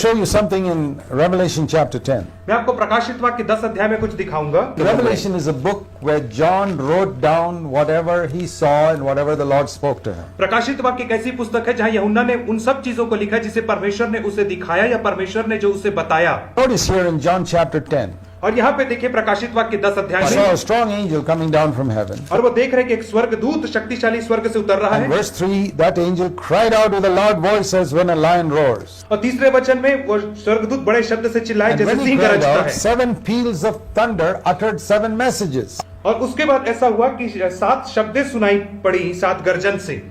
show you something in Revelation chapter 10. मैं आपको प्रकाशित वाक्य 10 अध्याय में कुछ दिखाऊंगा। Revelation is a book where John wrote down whatever he saw and whatever the Lord spoke to him. प्रकाशित वाक्य एक ऐसी पुस्तक है जहां यूहन्ना ने उन सब चीजों को लिखा जिसे परमेश्वर ने उसे दिखाया या परमेश्वर ने जो उसे बताया। Notice here in John chapter 10. और यहाँ पे देखिए प्रकाशित वाक्य 10 अध्याय I saw में a strong angel coming down from heaven. और वो देख रहे हैं कि एक स्वर्गदूत शक्तिशाली स्वर्ग से उतर रहा And है। verse 3, that angel cried out with a loud voice as when a lion roars. और तीसरे वचन में वो स्वर्गदूत बड़े शब्द से चिल्लाए And जैसे when he Singh cried गरजता out, है। 7 peals of thunder uttered 7 messages. और उसके बाद ऐसा हुआ कि 7 शब्दें सुनाई पड़ी 7 गर्जन से।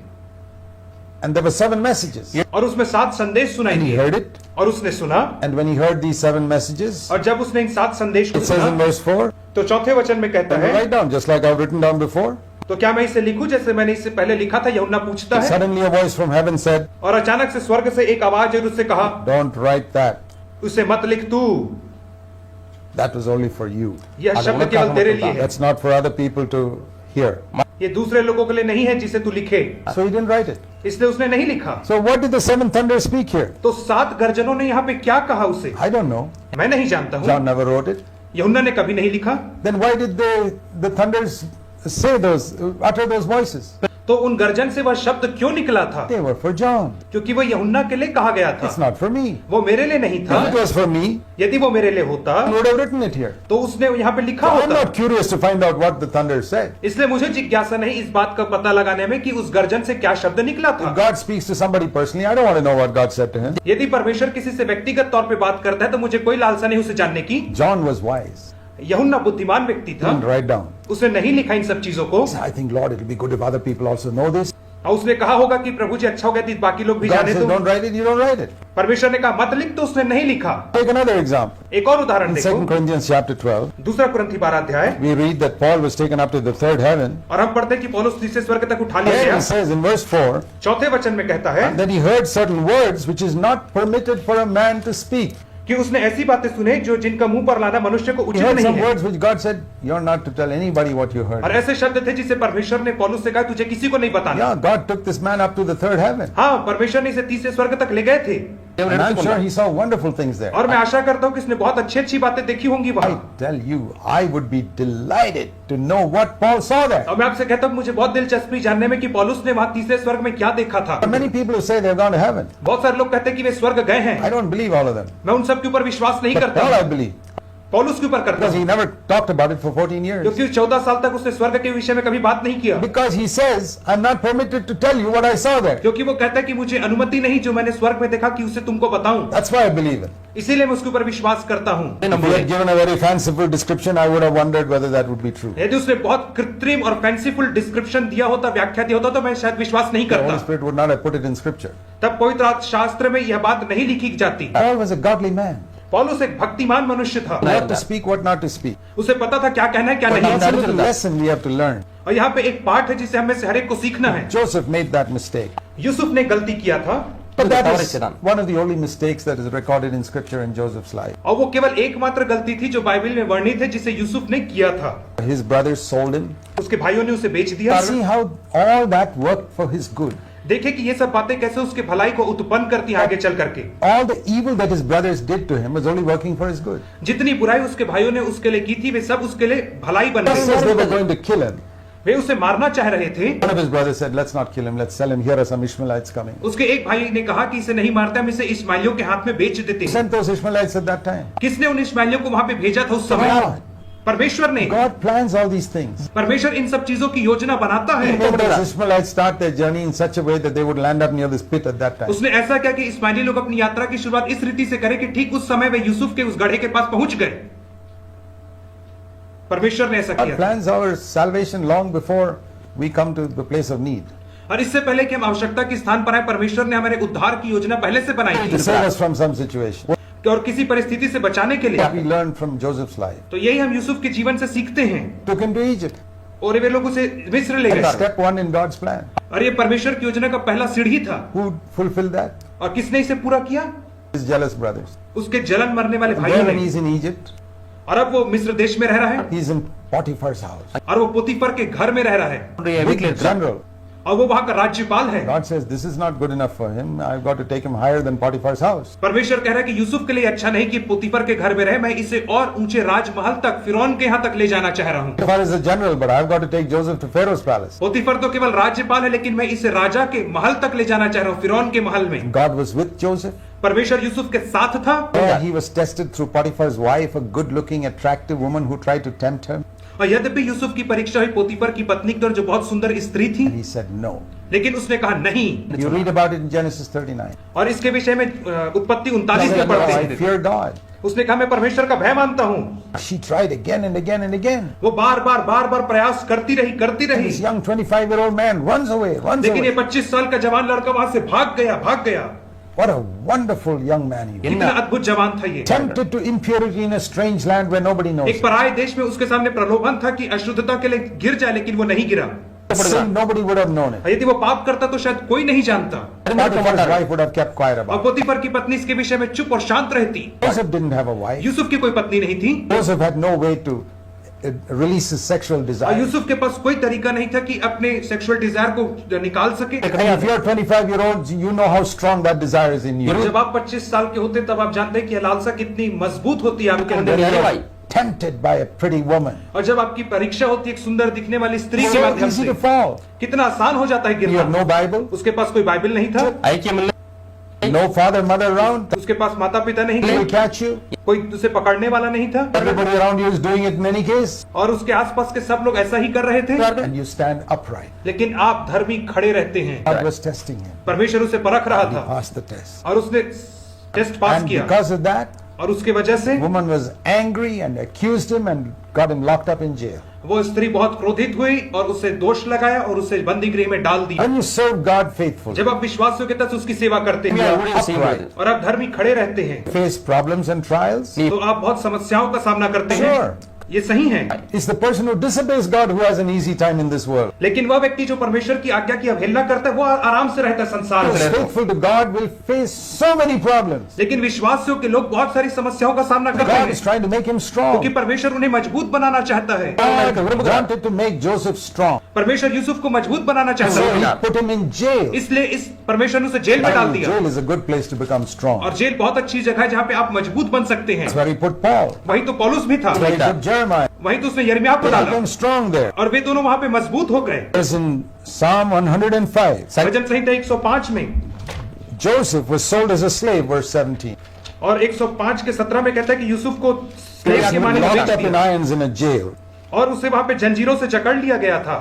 And there were 7 messages. और उसमें 7 संदेश सुनाई And he दिए। heard it. और उसने सुना। And when he heard these 7 messages, और जब उसने इन 7 संदेश को it says in सुना verse 4, तो चौथे वचन में कहता and है, write down just like I've written down before. तो क्या मैं इसे लिखूं जैसे मैंने इससे पहले लिखा था? यूहन्ना पूछता है। Suddenly a voice from heaven said, और अचानक से स्वर्ग से एक आवाज और उससे कहा, don't write that. उसे मत लिख तू, That was only for you. यह शब्द केवल तेरे लिए है, That's not for other people to hear. ये दूसरे लोगों के लिए नहीं है जिसे तू लिखे। So he didn't write it. इसलिए उसने नहीं लिखा। So what did the 7 thunders speak here? तो 7 गर्जनों ने यहाँ पे क्या कहा उसे? I don't know. मैं नहीं जानता हूँ। John never wrote it. यूहन्ना ने कभी नहीं लिखा। Then why did the thunders say those, utter those voices? तो उन गर्जन से वह शब्द क्यों निकला था? They were for John. क्योंकि वो यूहन्ना के लिए कहा गया It's था, not for me. वो मेरे लिए नहीं था। If it was for me, यदि वो मेरे लिए होता he would have written it here. तो उसने यहाँ पे लिखा I'm होता। not curious to find out what the thunders said. इसलिए मुझे जिज्ञासा नहीं इस बात का पता लगाने में कि उस गर्जन से क्या शब्द निकला If था। God speaks to somebody personally, I don't want to know what God said to him. यदि परमेश्वर किसी से व्यक्तिगत तौर पे बात करता है तो मुझे कोई लालसा नहीं उसे जानने की। John was wise. यूहन्ना बुद्धिमान व्यक्ति He था, didn't write down. उसने नहीं लिखा इन सब चीजों को। I think, Lord, it'll be good if other people also know this. और उसने कहा होगा कि प्रभु जी अच्छा हो गया कि बाकी लोग भी God जाने says, तो। don't write it, you don't write it. परमेश्वर ने कहा मत लिख तो उसने नहीं लिखा। Take another example. एक और उदाहरण In 2 देखो, Corinthians chapter 12, दूसरा कुरिन्थी 12 अध्याय, we read that Paul was taken up to the third heaven. और हम पढ़ते हैं कि पौलुस तीसरे स्वर्ग तक उठा लिया There गया। it says in verse 4 चौथे वचन में कहता है that he heard certain words which is not permitted for a man to speak. कि उसने ऐसी बातें सुने जो जिनका मुंह पर लाना मनुष्य को He उचित heard नहीं some है। words which God said, you're not to tell anybody what you और heard. ऐसे शब्द थे जिसे परमेश्वर ने पौलुस से कहा तुझे किसी को नहीं बताना। Yeah, God took this man up to the third heaven. हाँ, परमेश्वर ने इसे तीसरे स्वर्ग तक ले गए थे। And I'm sure he saw wonderful things there. और मैं आशा करता हूँ कि इसने बहुत अच्छी अच्छी बातें देखी होंगी I वहाँ। tell you, I would be delighted to know what Paul saw there. और मैं आपसे कहता हूँ मुझे बहुत दिलचस्पी जानने में कि पौलुस ने वहाँ तीसरे स्वर्ग में क्या देखा था। There are many people who say they've gone to heaven. बहुत सारे लोग कहते हैं कि वे स्वर्ग गए हैं। I don't believe all of them. मैं उन सब के ऊपर विश्वास नहीं But करता Paul I हूँ। believe. पौलुस के ऊपर करता Because he हूँ never talked about it for 14 years. क्योंकि 14 साल तक उसने स्वर्ग के विषय में कभी बात नहीं किया। Because he says, I'm not permitted to tell you what I saw there. क्योंकि वो कहता है कि मुझे अनुमति नहीं जो मैंने स्वर्ग में देखा कि उसे तुमको बताऊं। That's why I believe it. इसीलिए मैं उसके ऊपर विश्वास करता हूँ। If he had given a very fanciful description, I would have wondered whether that would be true. यदि उसने बहुत कृत्रिम और फैंसीफुल डिस्क्रिप्शन दिया होता, व्याख्या दिया होता तो मैं शायद विश्वास नहीं The Holy करता। Spirit would not have put it in scripture. तब पवित्र शास्त्र में यह बात नहीं लिखी जाती। Paul was a godly man. पौलुस एक भक्तिमान मनुष्य था। What to speak, what not to speak. उसे पता था क्या कहना है क्या But नहीं। that's a little lesson we have to learn. और यहाँ पे एक पाठ है जिसे हमें से हर एक को सीखना है। Joseph made that mistake. Yusuf ने गलती किया था But that is one of the only mistakes that is recorded in scripture in Joseph's life. और वो केवल एकमात्र गलती थी जो बाइबल में वर्णित है जिसे यूसुफ ने किया था। His brothers sold him. उसके भाइयों ने उसे बेच दिया। See how all that worked for his good. देखे कि ये सब बातें कैसे उसके भलाई को उत्पन्न करती हैं आगे चल करके। All the evil that his brothers did to him was only working for his good. जितनी बुराई उसके भाइयों ने उसके लिए की थी वे सब उसके लिए भलाई बन He says they were गई। going to kill him. वे उसे मारना चाह रहे थे। One of his brothers said, let's not kill him, let's sell him. Here are some Ishmaelites coming. उसके एक भाई ने कहा कि इसे नहीं मारते, हम इसे इस्माइलियों के हाथ में बेच देते He हैं। sent those Ishmaelites at that time. किसने उन इस्माइलियों को वहां पे भेजा था उस समय? God. परमेश्वर ने। God plans all these things. परमेश्वर इन सब चीजों की योजना बनाता He है। made those Ishmaelites start their journey in such a way that they would land up near this pit at that time. उसने ऐसा किया कि इस्माइली लोग अपनी यात्रा की शुरुआत इस रीति से करें कि ठीक उस समय वे यूसुफ के उस गड्ढे के पास पहुंच गए। परमेश्वर ने ऐसा God किया। plans our salvation long before we come to the place of need. और इससे पहले कि हम आवश्यकता के स्थान पर आए, परमेश्वर ने हमारे उद्धार की योजना पहले से बनाई To थी save us from some situation. और किसी परिस्थिति से बचाने के लिए। We learned from Joseph's life. तो यही हम यूसुफ के जीवन से सीखते हैं। Took him to Egypt. और वे लोग उसे मिस्र ले That's गए। step one in God's plan. और ये परमेश्वर की योजना का पहला सीढ़ी था। Who fulfilled that? और किसने इसे पूरा किया? His jealous brothers. उसके जलन मरने वाले And भाइयों then when ने। he's in Egypt, और अब वो मिस्र देश में रह रहा है he's in Potiphar's house. और वो पोतीफर के घर में रह रहा है। Big general. और वो वहां का राज्यपाल है। God says this is not good enough for him. I've got to take him higher than Potiphar's house. परमेश्वर कह रहा है कि यूसुफ के लिए अच्छा नहीं कि पोतीफर के घर में रहे, मैं इसे और ऊंचे राजमहल तक, फिरौन के यहाँ तक ले जाना चाह रहा हूँ। Potiphar is a general, but I've got to take Joseph to Pharaoh's palace. पोतीफर तो केवल राज्यपाल है, लेकिन मैं इसे राजा के महल तक ले जाना चाह रहा हूँ, फिरौन के महल में। God was with Joseph. परमेश्वर यूसुफ के साथ था। He was tested through Potiphar's wife, a good-looking, attractive woman who tried to tempt him. और यद्यपि यूसुफ की परीक्षा हुई पोतीफर की पत्नी की, जो बहुत सुंदर स्त्री थी, And he said no. लेकिन उसने कहा नहीं। You read about it in Genesis 39. और इसके विषय में उत्पत्ति 39 He में said, पढ़ते "No, I हैं। fear God." उसने कहा मैं परमेश्वर का भय मानता हूँ। She tried again and again and again. वो बार बार प्रयास करती रही। This young 25-year-old man runs away. लेकिन ये 25 साल का जवान लड़का वहां से भाग गया। What a wonderful young man he was. कितना अद्भुत जवान था ये। Tempted to impurity in a strange land where nobody knows. एक पराये देश में उसके सामने प्रलोभन था कि अशुद्धता के लिए गिर जाए, लेकिन वो नहीं गिरा। Sin, nobody would have known it. यदि वो पाप करता तो शायद कोई नहीं जानता। Potiphar's wife would have kept quiet और about it. पोतीफर की पत्नी इसके विषय में चुप और शांत रहती। Joseph didn't have a wife. Yusuf की कोई पत्नी नहीं थी, Joseph had no way to release his sexual और desire. यूसुफ के पास कोई तरीका नहीं था कि अपने सेक्सुअल डिजायर को निकाल सके। Hey, if you're 25-year-old, you know how strong that desire is in you. जब आप 25 साल के होते तब आप जानते हैं कि लालसा कितनी मजबूत होती है आपके अंदर। Tempted by a pretty woman. और जब आपकी परीक्षा होती है एक सुंदर दिखने वाली स्त्री It's के so माध्यम easy से, to fall. कितना आसान हो जाता है You have गिरना। no Bible, उसके पास कोई बाइबल नहीं था, no father, mother around. उसके पास माता पिता नहीं They will थे, catch you. कोई उसे पकड़ने वाला नहीं था, Everybody around you is doing it in any case. और उसके आसपास के सब लोग ऐसा ही कर रहे थे, And you stand upright. लेकिन आप धर्मी खड़े रहते हैं। God was testing him. परमेश्वर उसे परख रहा He था passed the test. और उसने टेस्ट पास And किया, because of that, और उसके वजह से woman was angry and accused him and got him locked up in jail. वो स्त्री बहुत क्रोधित हुई और उसे दोष लगाया और उसे बंदी गृह में डाल दिया। When you serve God faithfully, जब आप विश्वास योग्यता से उसकी सेवा करते हैं upright, और आप धर्मी खड़े रहते हैं, face problems and trials, तो आप बहुत समस्याओं का सामना करते हैं। Sure. ये सही है, it's the person who disobeys God who has an easy time in this world. लेकिन वह व्यक्ति जो परमेश्वर की आज्ञा की अवहेलना करता है वो आराम से रहता है संसार Who is में। faithful to God will face so many problems. लेकिन विश्वासियों के लोग बहुत सारी समस्याओं का सामना करते God हैं, is trying to make him strong. क्योंकि परमेश्वर उन्हें मजबूत बनाना चाहता है। God wanted to make Joseph strong. परमेश्वर यूसुफ को मजबूत बनाना चाहता So he है, put him in jail. इसलिए इस परमेश्वर ने उसे जेल में डाल दिया। Jail is a good place to become strong. और जेल बहुत अच्छी जगह है जहाँ पे आप मजबूत बन सकते हैं। That's where he put Paul. वही तो पौलुस भी था, That's where he put Jeremiah. वही तो उसने यिर्मयाह को He डाला became strong there. और वे दोनों वहां पे मजबूत हो गए। As in Psalm 105, भजन संहिता 105 में Joseph was sold as a slave, verse 17. और 105 के 17 में कहता है कि यूसुफ को He स्लेव was के माने में locked बेच up in दिया irons in a jail. और उसे वहां पे जंजीरों से जकड़ लिया गया था।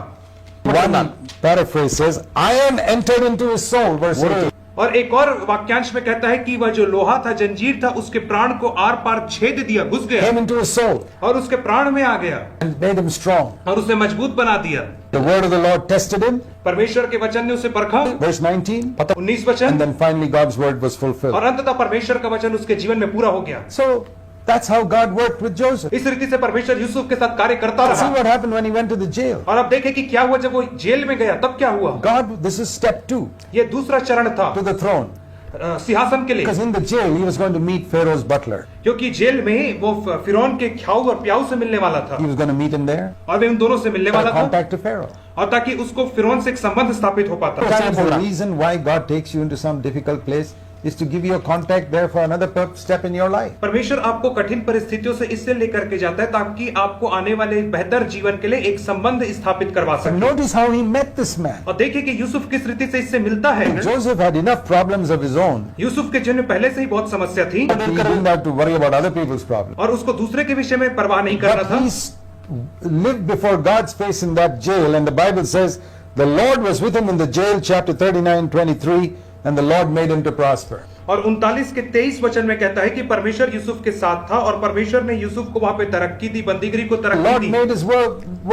One paraphrase says, iron entered into his soul, verse 18. और एक और वाक्यांश में कहता है कि वह जो लोहा था, जंजीर था, उसके प्राण को आर पार छेद दिया, घुस गया Came into his soul और उसके प्राण में आ गया and made him strong. और उसे मजबूत बना दिया। The word of the Lord tested him, परमेश्वर के वचन ने उसे परखा, verse 19. 19 And वचन, then finally God's word was fulfilled. और अंततः परमेश्वर का वचन उसके जीवन में पूरा हो गया। So that's how God worked with Joseph. इस रीति से परमेश्वर यूसुफ के साथ कार्य करता See रहा। what happened when he went to the jail. और अब देखें कि क्या हुआ जब वो जेल में गया, तब क्या हुआ। God, this is step 2 ये दूसरा चरण था to the throne. सिंहासन के लिए, Because in the jail he was going to meet Pharaoh's butler. क्योंकि जेल में वो फिरौन के ख्याऊ और प्याऊ से मिलने वाला था He was going to meet him there. और वे उन दोनों से मिलने For वाला था, contact to Pharaoh. और ताकि उसको फिरौन से एक संबंध स्थापित हो पाता। Sometimes the reason why God takes you into some difficult place is to give you a contact there for another step in your life. परमेश्वर आपको कठिन परिस्थितियों से इससे लेकर के जाता है ताकि आपको आने वाले बेहतर जीवन के लिए एक संबंध स्थापित करवा And सके। notice how he met this man. और देखिए कि यूसुफ किस रीति से इससे मिलता है। Joseph had enough problems of his own. Yusuf के जीवन में पहले से ही बहुत समस्या थी He didn't have to worry about other people's problems. और उसको दूसरे के विषय में परवाह नहीं करना But था, he lived before God's face in that jail, and the Bible says the Lord was with him in the jail, chapter 39:23, and the Lord made him to prosper. और 39 के 23 वचन में कहता है कि परमेश्वर यूसुफ के साथ था और परमेश्वर ने यूसुफ को वहां पे तरक्की दी, बंदीगिरी को The तरक्की Lord the made his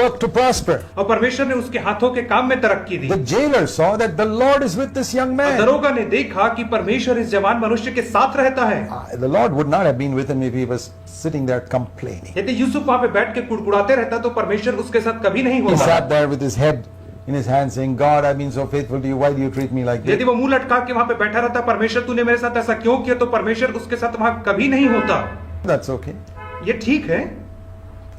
work to prosper. और परमेश्वर ने उसके हाथों के काम में तरक्की दी। The jailer saw that the Lord is with this young और man. दरोगा ने देखा कि परमेश्वर इस जवान मनुष्य के साथ रहता है। The Lord would not have been with him if he was sitting there complaining. यदि यूसुफ वहां पे बैठ के कुड़कुड़ाते रहता तो परमेश्वर उसके साथ कभी नहीं He होता। sat there with his head in his hand saying, God, I've been so faithful to you. Why do you treat me like यदि this? वो मुंह लटका के वहां पे बैठा रहता, परमेश्वर तूने मेरे साथ ऐसा क्यों किया, तो परमेश्वर उसके साथ वहां कभी नहीं होता। That's okay. ये ठीक है,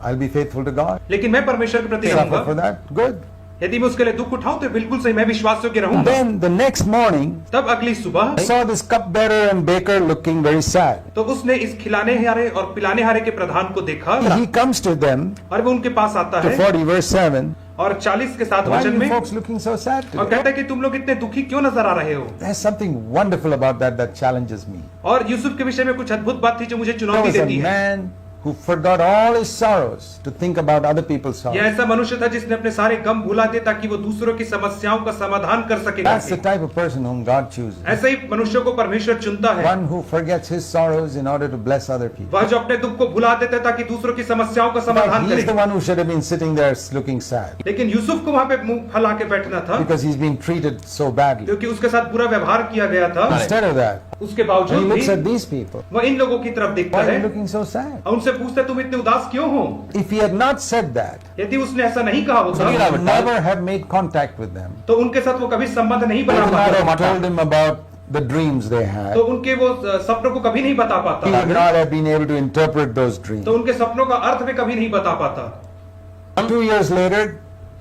I'll be faithful to God. लेकिन मैं परमेश्वर के प्रति Suffer रहूंगा। for that. Good. यदि मैं उसके लिए दुख उठाऊं तो बिल्कुल सही, मैं विश्वास योग्य रहूंगा। Then the next morning, तब अगली सुबह I saw this cupbearer and baker looking very sad. तो उसने इस खिलाने हारे और पिलाने हारे के प्रधान को देखा He comes to them, और वो उनके पास आता to है 40 verse 7. और 40 के 7 Why are वचन you में folks looking so sad और today? कहता है कि तुम लोग इतने दुखी क्यों नजर आ रहे हो। There's something wonderful about that challenges me. और यूसुफ के विषय में कुछ अद्भुत बात थी जो मुझे There चुनौती was a देती है। man who forgot all his sorrows to think about other people's यह sorrows. ऐसा मनुष्य था जिसने अपने सारे गम भुला दिए ताकि वो दूसरों की समस्याओं का समाधान कर सके। That's the type of person whom God chooses. ऐसे ही मनुष्यों को परमेश्वर चुनता है, One who forgets his sorrows in order to bless other people. वह जो अपने दुख को भुला देता है ताकि दूसरों की समस्याओं का समाधान He's the करे। one who should have been sitting there looking sad लेकिन यूसुफ को वहां पे मुंह फैला के बैठना था because he's being treated so badly. क्योंकि उसके साथ बुरा व्यवहार किया गया था। Instead of that, उसके he बावजूद looks at भी these people. वह इन लोगों की तरफ देखता Why are है you looking so sad? और उनसे पूछता है तुम इतने उदास क्यों हो। If he had not said that, यदि उसने ऐसा नहीं कहा he होता would never have made contact with them. तो उनके साथ वो कभी संबंध नहीं He बना would not पाता, have told him about the dreams they had. तो उनके वो सपनों को कभी नहीं बता He would पाता, not have been able to interpret those dreams. तो उनके सपनों का अर्थ भी कभी नहीं बता पाता। 2 years later,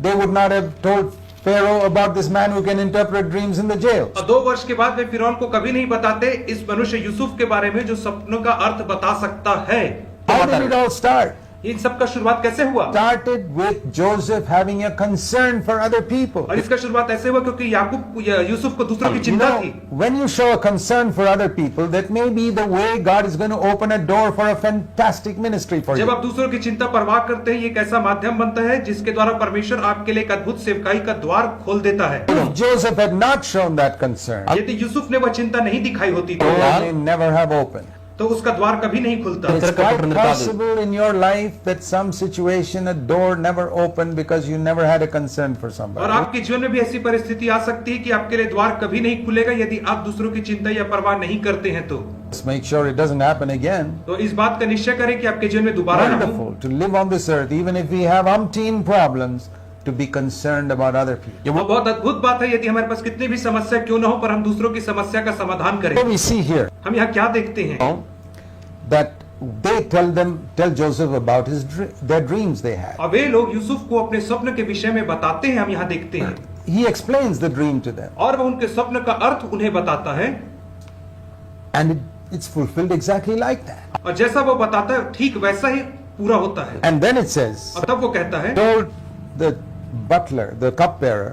they would not have told Pharaoh about this man who can interpret dreams in the jail. और 2 वर्ष के बाद वे फिरौन को कभी नहीं बताते इस मनुष्य यूसुफ के बारे में जो सपनों का अर्थ बता सकता है। How did it all start? इन सब का शुरुआत कैसे हुआ? Started with Joseph having a concern for other people. और इसका शुरुआत ऐसे हुआ क्योंकि यूसुफ को दूसरों की You चिंता know, थी। when you show a concern for other people, that may be the way God is going to open a door for a fantastic ministry for जब you. आप दूसरों की चिंता परवाह करते हैं, ये एक ऐसा माध्यम बनता है जिसके द्वारा परमेश्वर आपके लिए एक अद्भुत सेवकाई का द्वार खोल देता है। If Joseph had not shown that concern, यदि यूसुफ ने वह चिंता नहीं दिखाई होती the तो door may never have opened. तो उसका द्वार कभी नहीं खुलता। It's quite possible in your life that some situation, a door never opened because you never had a concern for और somebody. आपके जीवन में भी ऐसी परिस्थिति आ सकती है कि आपके लिए द्वार कभी नहीं खुलेगा यदि आप दूसरों की चिंता या परवाह नहीं करते हैं तो। Just make sure it doesn't happen again. तो इस बात का निश्चय करें कि आपके जीवन में दोबारा ना हो। Wonderful to live on this earth, even if we have umpteen problems, to be concerned about other people. ये बहुत अद्भुत बात है यदि हमारे पास कितनी भी समस्या क्यों ना हो पर हम दूसरों की समस्या का समाधान करें। What we see here, हम यहाँ क्या देखते हैं that they tell Joseph about their dreams they had. अब वे लोग यूसुफ को अपने स्वप्न के विषय में बताते हैं। हम यहाँ देखते हैं He explains the dream to them, और वह उनके स्वप्न का अर्थ उन्हें बताता है and it's fulfilled exactly like that. और जैसा वो बताता है ठीक वैसा ही पूरा होता है। And then it says, और तब वो कहता है told the butler, the cupbearer,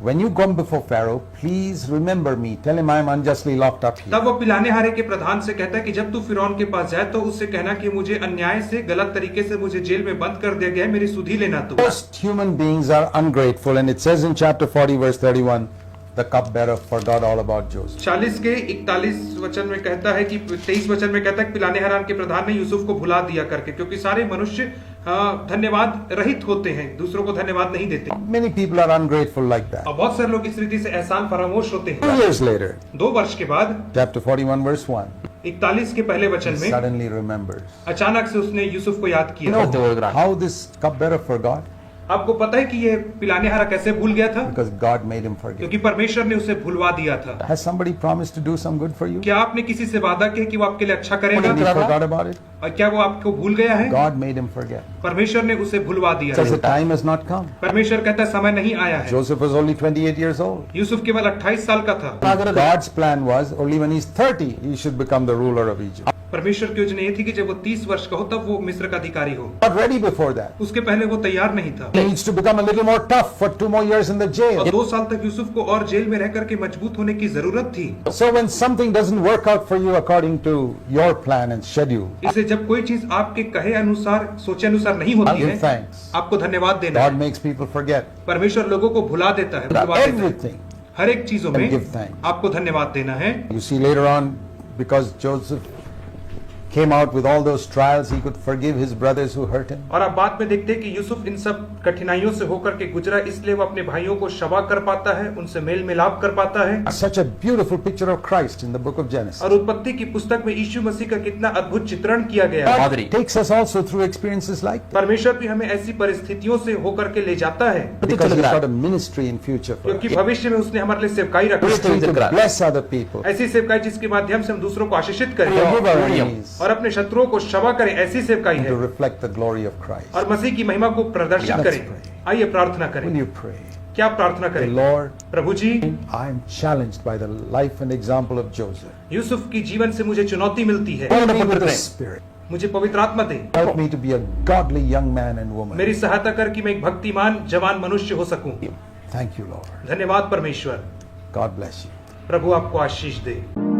when you come before Pharaoh, please remember me. Tell him I am unjustly locked up here. तब वो पिलाने हारे के प्रधान से कहता है कि जब तू फिरौन के पास जाए तो उससे कहना कि मुझे अन्याय से गलत तरीके से मुझे जेल में बंद कर दिया गया है, मेरी सुधि लेना तू। Most human beings are ungrateful, and it says in chapter 40 verse 31, the cupbearer forgot all about Joseph. 40 के 41 वचन में कहता है कि 23 वचन में कहता है कि पिलाने हारे के प्रधान ने यूसुफ को भुला दिया करके, क्योंकि सारे मनुष्य धन्यवाद रहित होते हैं, दूसरों को धन्यवाद नहीं देते। Many people are ungrateful like that. और बहुत सारे लोग इस रीति से एहसान फरामोश होते 2 हैं। years later, 2 वर्ष के बाद chapter 41 verse 1, 41 के पहले he वचन में suddenly remembers. अचानक से उसने यूसुफ को याद You किया। know how this cupbearer forgot? आपको पता है कि ये पिलाने हारा कैसे भूल गया था? Because God made him forget. क्योंकि परमेश्वर ने उसे भुलवा दिया था। Has somebody promised to do some good for you? क्या आपने किसी से वादा किया कि वो आपके लिए अच्छा And he करेगा forgot about it? और क्या वो आपको भूल गया है? God made him forget. परमेश्वर ने उसे भुलवा दिया Because है। the time has not come. परमेश्वर कहता है समय नहीं आया है। Joseph was only 28 years old. Yusuf केवल 28 साल का था। God's plan was only when he's 30, he should become the ruler of Egypt. परमेश्वर की योजना ये थी कि जब वो 30 वर्ष का हो तब वो मिस्र का अधिकारी हो। Not ready before that. उसके पहले वो तैयार नहीं था। He needs to become a little more tough for 2 more years in the और jail. 2 साल तक यूसुफ को और जेल में रह करके मजबूत होने की जरूरत थी। So when something doesn't work out for you according to your plan and schedule, इसलिए जब कोई चीज आपके कहे अनुसार सोचे अनुसार नहीं होती give है, thanks. आपको धन्यवाद देना God है। makes people forget परमेश्वर लोगों को भुला देता है, भुलवा देता है। everything. हर एक चीजों में And give thanks. आपको धन्यवाद देना है। You see later on, because Joseph came out with all those trials, he could forgive his brothers who hurt him. और आप बाद में देखते हैं कि यूसुफ इन सब कठिनाइयों से होकर के गुजरा, इसलिए वो अपने भाइयों को क्षमा कर पाता है, उनसे मेल मिलाप कर पाता है। Such a beautiful picture of Christ in the book of Genesis. और उत्पत्ति की पुस्तक में यीशु मसीह का कितना अद्भुत चित्रण किया गया है। God takes us also through experiences like that. परमेश्वर भी हमें ऐसी परिस्थितियों से होकर के ले जाता है, Because he's got a ministry in future for us. क्योंकि भविष्य में उसने हमारे लिए सेवकाई रखी Ministry है, to bless other people. ऐसी सेवकाई जिसके माध्यम से हम दूसरों को आशीषित करें Forgive our enemies. और अपने शत्रुओं को क्षमा करें, ऐसी सेवकाई and है, to reflect the glory of Christ. और मसीह की महिमा को प्रदर्शित Let's करें। pray. आइए प्रार्थना Will करें। you pray? क्या प्रार्थना The करें? Lord, Prabhu ji, I am challenged by the life and example of Joseph. Yusuf की जीवन से मुझे चुनौती मिलती है। Fill me with the Spirit. मुझे पवित्र आत्मा दे। Help me to be a godly young man and woman. मेरी सहायता कर कि मैं एक भक्तिमान जवान मनुष्य हो सकूं। Thank you, Lord. धन्यवाद परमेश्वर। God bless you. प्रभु आपको आशीष दे।